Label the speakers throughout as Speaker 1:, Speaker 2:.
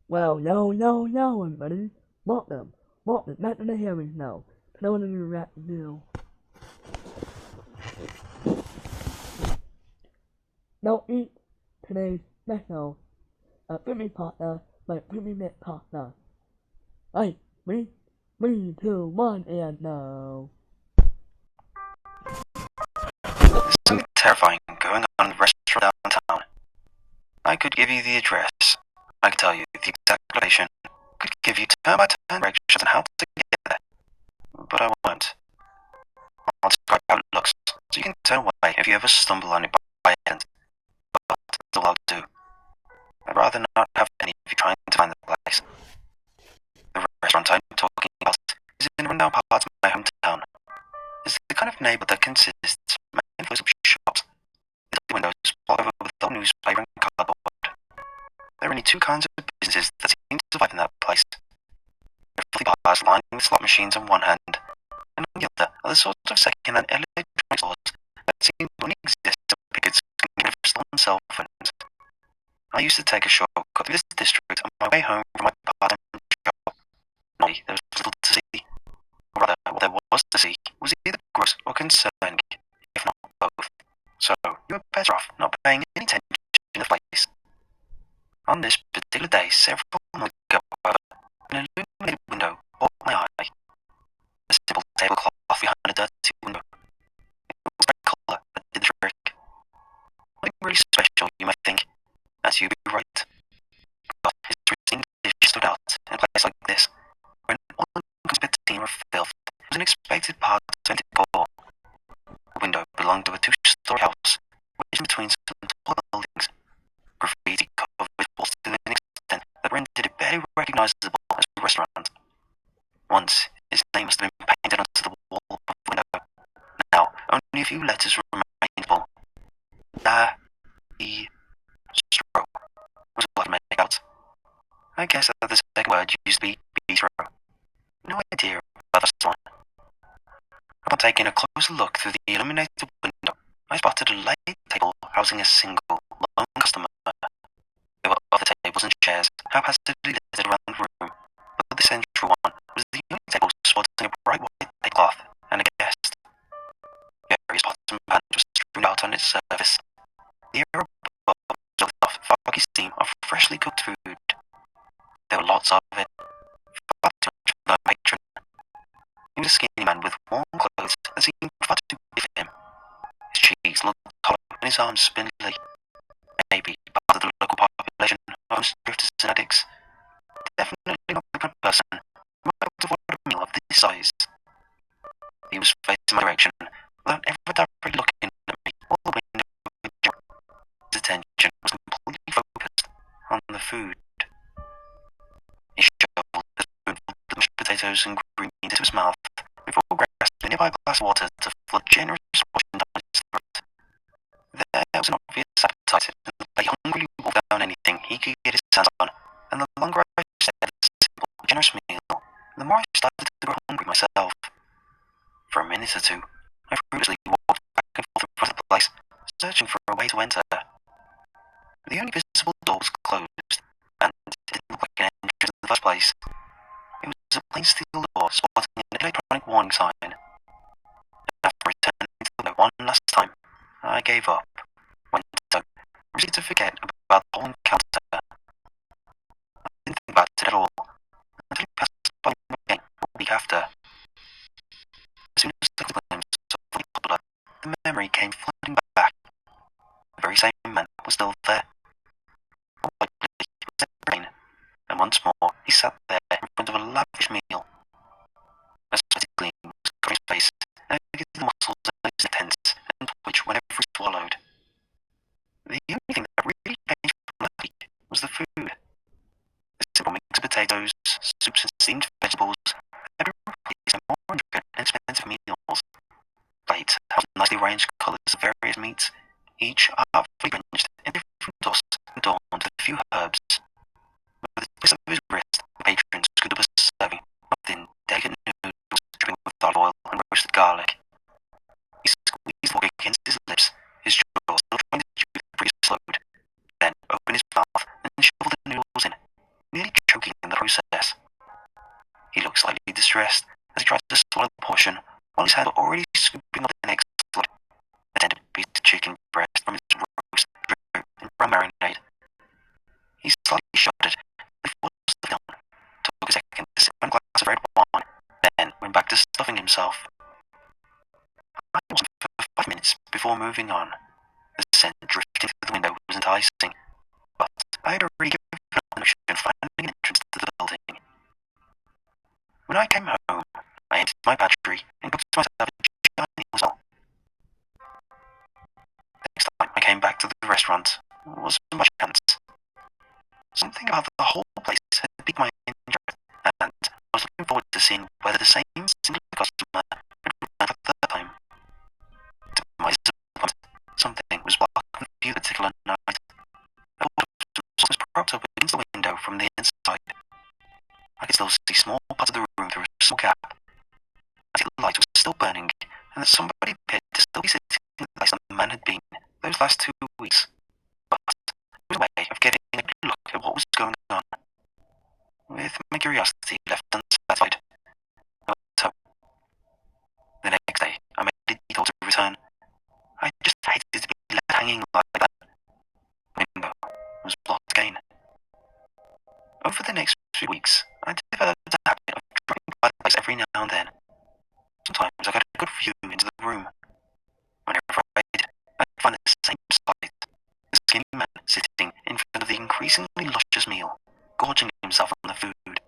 Speaker 1: Well, no, everybody. Welcome back to the hearings now. No one in the now. Now eat today's special, creepypasta by creepymcpasta. Right, 3, 2, 1, and now.
Speaker 2: There's something terrifying going on in the restaurant downtown. I could give you the address. I could tell you the exact location. Could give you turn-by-turn directions on how to get there. But I won't. I'll describe how it looks, so you can turn away if you ever stumble on it by accident. But that's all I'll do. I'd rather not have any of you trying to find the place. The restaurant I'm talking about is in rundown parts of my hometown. It's the kind of neighborhood that consists mainly of shops, little windows all over with old newspaper and cardboard. There are only two kinds of businesses that seem to survive in that place. There are filthy bars lined with slot machines on one hand, and on the other are the sorts of second-hand electronic stores that seem to only exist so pickets can get rid of stolen cell phones. I used to take a shortcut through this district on my way home from my part-time job. Normally, there was little to see. Or rather, what there was to see was either gross or concerning, if not both. So, you were better off not paying any attention to the place. On this particular day, several months ago, however, an illuminated window caught my eye. A simple tablecloth behind a dirty window. It was bright colour that did the trick. Nothing really special, you might think, as you'd be right. But history seemed to have stood out in a place like this, where an all-encompassing team of filth was an expected part of the decor. The window belonged to a two-story house, wedged between some tall buildings. Graffiti covered with walls to an extent that rendered it barely recognizable as a restaurant. Once, his name must have been painted onto the wall of the window. Now, only a few letters remain visible. Bistro was all I could make out. I guess that the second word used to be bistro. No idea about the first one. Upon taking a closer look through the illuminated window, I spotted a light table housing a single, lone customer. There were other tables and chairs haphazardly littered around the room, but the central one was the only table sporting a bright white tablecloth and a guest. Various pots and pans were strewn out on its surface. The air above was filled with foggy steam of freshly cooked food. There were lots of it, far too much for the patron. He was a skinny man with warm clothes that seemed far too big for him. His cheeks looked hollow and his arms spindly. Maybe part of the local population, homeless drifters and addicts. Definitely not the kind of person who might have ordered a meal of this size. He was facing my direction without ever directly looking at me or the window. His attention was completely focused on the food. He shoveled a spoonful of mashed potatoes and green beans into his mouth before grasping a nearby glass of water to flood generous portion down his throat. There was an obvious appetite, and he hungrily wolfed down anything he could get his hands on, and the longer I stared at this simple, generous meal, the more I started to grow hungry myself. For a minute or two, I fruitlessly walked back and forth across the place, searching for a way to enter. The only visible door was closed, and it didn't look like an entrance in the first place. It was a plain steel door sporting an electronic warning sign. And after returning to the window one last time, I gave up, went out, proceeded to forget about the whole encounter. I didn't think about it at all, until he passed by me again a week after. As soon as I took a glimpse of the blood, the memory came flooding back. The very same man was still there. All I did was set the brain, and once more he sat there in front of a lavish meal. A sweaty gleam was covering his face, and I could see the muscles of his tense and twitch whenever he swallowed. The only thing that really changed from last week was the food. The colours of various meats, each artfully arranged in different dust and adorned with a few herbs. With the twist of his wrist, the patron scooped up a serving of thin, delicate noodles dripping with olive oil and roasted garlic. He squeezed the fork against his lips, his jaw still trying to chew the previous load, then opened his mouth and shoveled the noodles in, nearly choking in the process. He looked slightly distressed as he tried to swallow the portion, while his hands were already scooping up the next load, a tender piece of chicken breast from its roast in brown marinade. He slightly shuddered, then forced the film, took a second to sip on a glass of red wine, then went back to stuffing himself. I watched him for 5 minutes before moving on. The scent drifting through the window was enticing, but I had already given up the notion of finding an entrance to the building. When I came home, I emptied my battery and cooked myself a giant meal. Next time I came back to the restaurant was by chance. Something about the whole place had piqued my interest, and I was looking forward to seeing whether the same single customer would return at that time. To my disappointment, something was blocking the view that particular night. A board of some was propped up against the window from the inside. I could still see small parts of the room through a small gap. I think the light was still burning, and that somebody appeared to still be sitting in the place the man had been those last 2 weeks. But it was a way of getting a good look at what was going on. With my curiosity left unsatisfied, I went home. The next day, I made a detour to return. I just hated to be left hanging like that. The window was blocked again. Over the next few weeks, I developed a habit of dropping by the place every now and then. Sometimes I got a good view into the room. Whenever I did, I'd find the same sight: the skinny man sitting in front of the increasingly luscious meal, gorging himself on the food.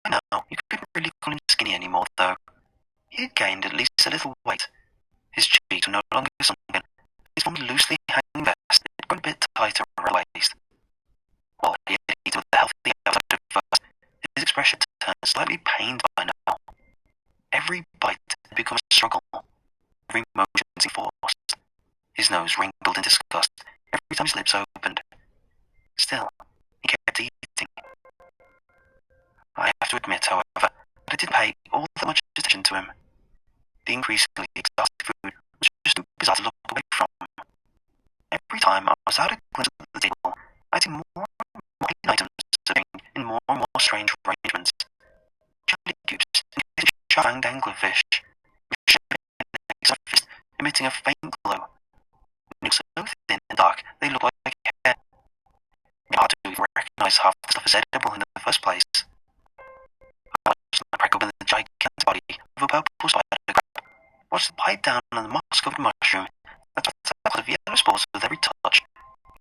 Speaker 2: By now, you couldn't really call him skinny anymore, though. He had gained at least a little weight. His cheeks were no longer sunken, his former loosely hanging vest had grown a bit tighter around the waist. While he had eaten with a healthy appetite at first, his expression turned slightly pained by now. Every bite had become a struggle, every motion seemed forced. His nose wrinkled in disgust every time his lips opened. Still, he kept eating. I have to admit, however, that I didn't pay all that much attention to him. The increasingly exhausting food was just too bizarre to look away from. Every time I was out a glimpse at the table, I'd see more and more items serving in more and more strange arrangements. Jelly cubes and sharp anglerfish, surface emitting a faint glow. Noodles so thin and dark they look like hair. It's hard to even recognize half the stuff as edible in the first place. I watched the crack open the gigantic body of a purple spider crab, watched the bite down on the moss-covered mushroom, and tried out of yellow spores with every touch.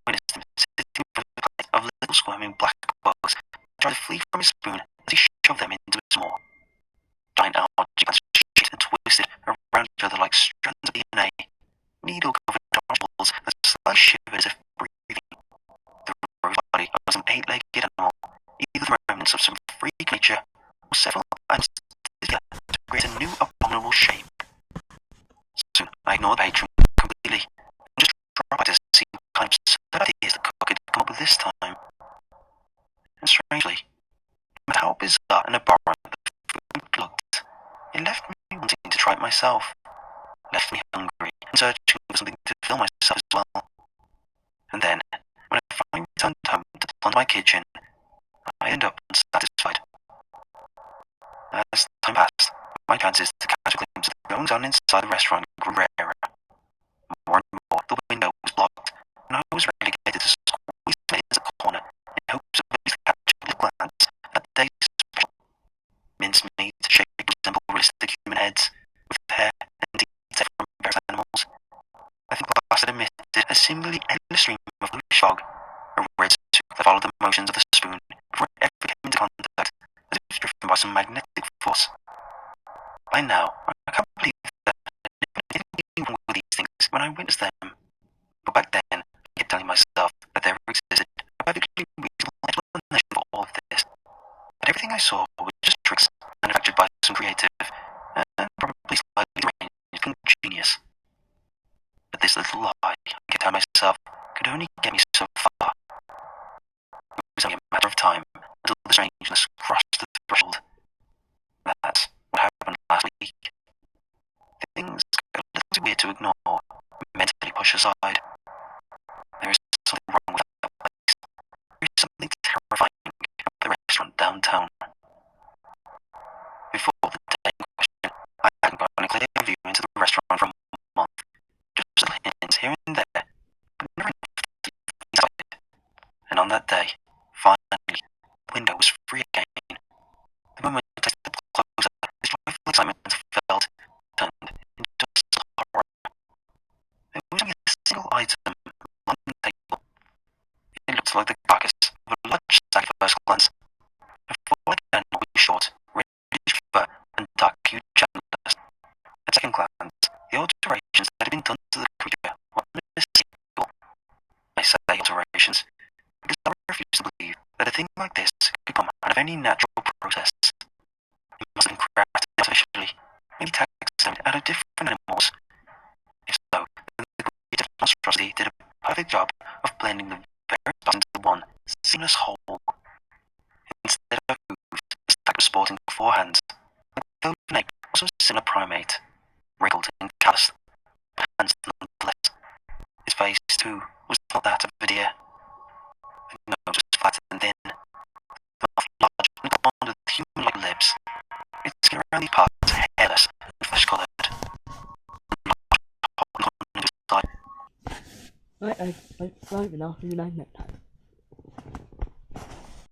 Speaker 2: Witnessed him sitting in front of a plate of little squirming black bugs that tried to flee from his spoon as he shoved them into his maw. Giant algae plants shaped and twisted around each other like strands of DNA, needle-covered orange balls that slightly shivered as if breathing. The rose body of some 8-legged animal, either the remnants of some freak nature or several animals together to create a new abominable shape. Soon I ignored the patron completely and just tried to see what kind of absurd ideas the cook had come up with this time. And strangely, no matter how bizarre and abhorrent the food looked, it left me wanting to try it myself, left me hungry and searching for something to fill myself as well. And then, when I finally returned home to plant my kitchen, I ended up unsatisfied. As time passed, my chances to catch a glimpse of the goings on inside the restaurant grew rarer. More and more, the window was blocked, and I was relegated to squeeze my head in the corner in hopes of at least catching a little glance at the day's special. Mincemeat shaped to resemble realistic human heads, with hair and teeth from various animals. I think the last had emitted a similarly endless stream of bluish fog, a red soup that followed the motions of the spoon before it ever came into contact, as if driven by some magnetic force. By now, I can't believe that anything wrong with these things when I witnessed them. But back then, I kept telling myself that there existed a perfectly reasonable explanation for all of this. But everything I saw was just tricks manufactured by some creative and probably slightly deranged genius. this little lie I could tell myself could only get me so far. It was only a matter of time until the strangeness crossed the threshold. That's what happened last week. Things got a little too weird to ignore, mentally push aside. There is something wrong with that place. There is something terrifying about the restaurant downtown. Before the day in question, I hadn't gotten a clear view into the restaurant for a month. Just little hints here and there, but never enough to be excited. And on that day, finally, the window was free again. The moment I stepped closer, this joyful excitement felt turned into a horror. There was only a single item on the table. It looked like the carcass of a large stag at first glance. A four-legged animal with short, reddish fur and dark hued antlers. At second glance, the alterations that had been done to the creature were unmistakable. I say alterations because I refuse to believe that a thing like this could come out of any natural process. It must have been crafted artificially, maybe taxed out of different animals. If so, then the creative monstrosity did a perfect job of blending the various parts into one seamless whole. Instead of hooves, the stag was sporting 4 hands, and though the ape was a similar primate, wrinkled and calloused, hands nonetheless. His face, too, was not that of a deer. The nose was flat and thin, the mouth large and cornered with human-like lips. Its skin around these parts hairless and flesh-coloured.
Speaker 1: Right, I've enough of you next time.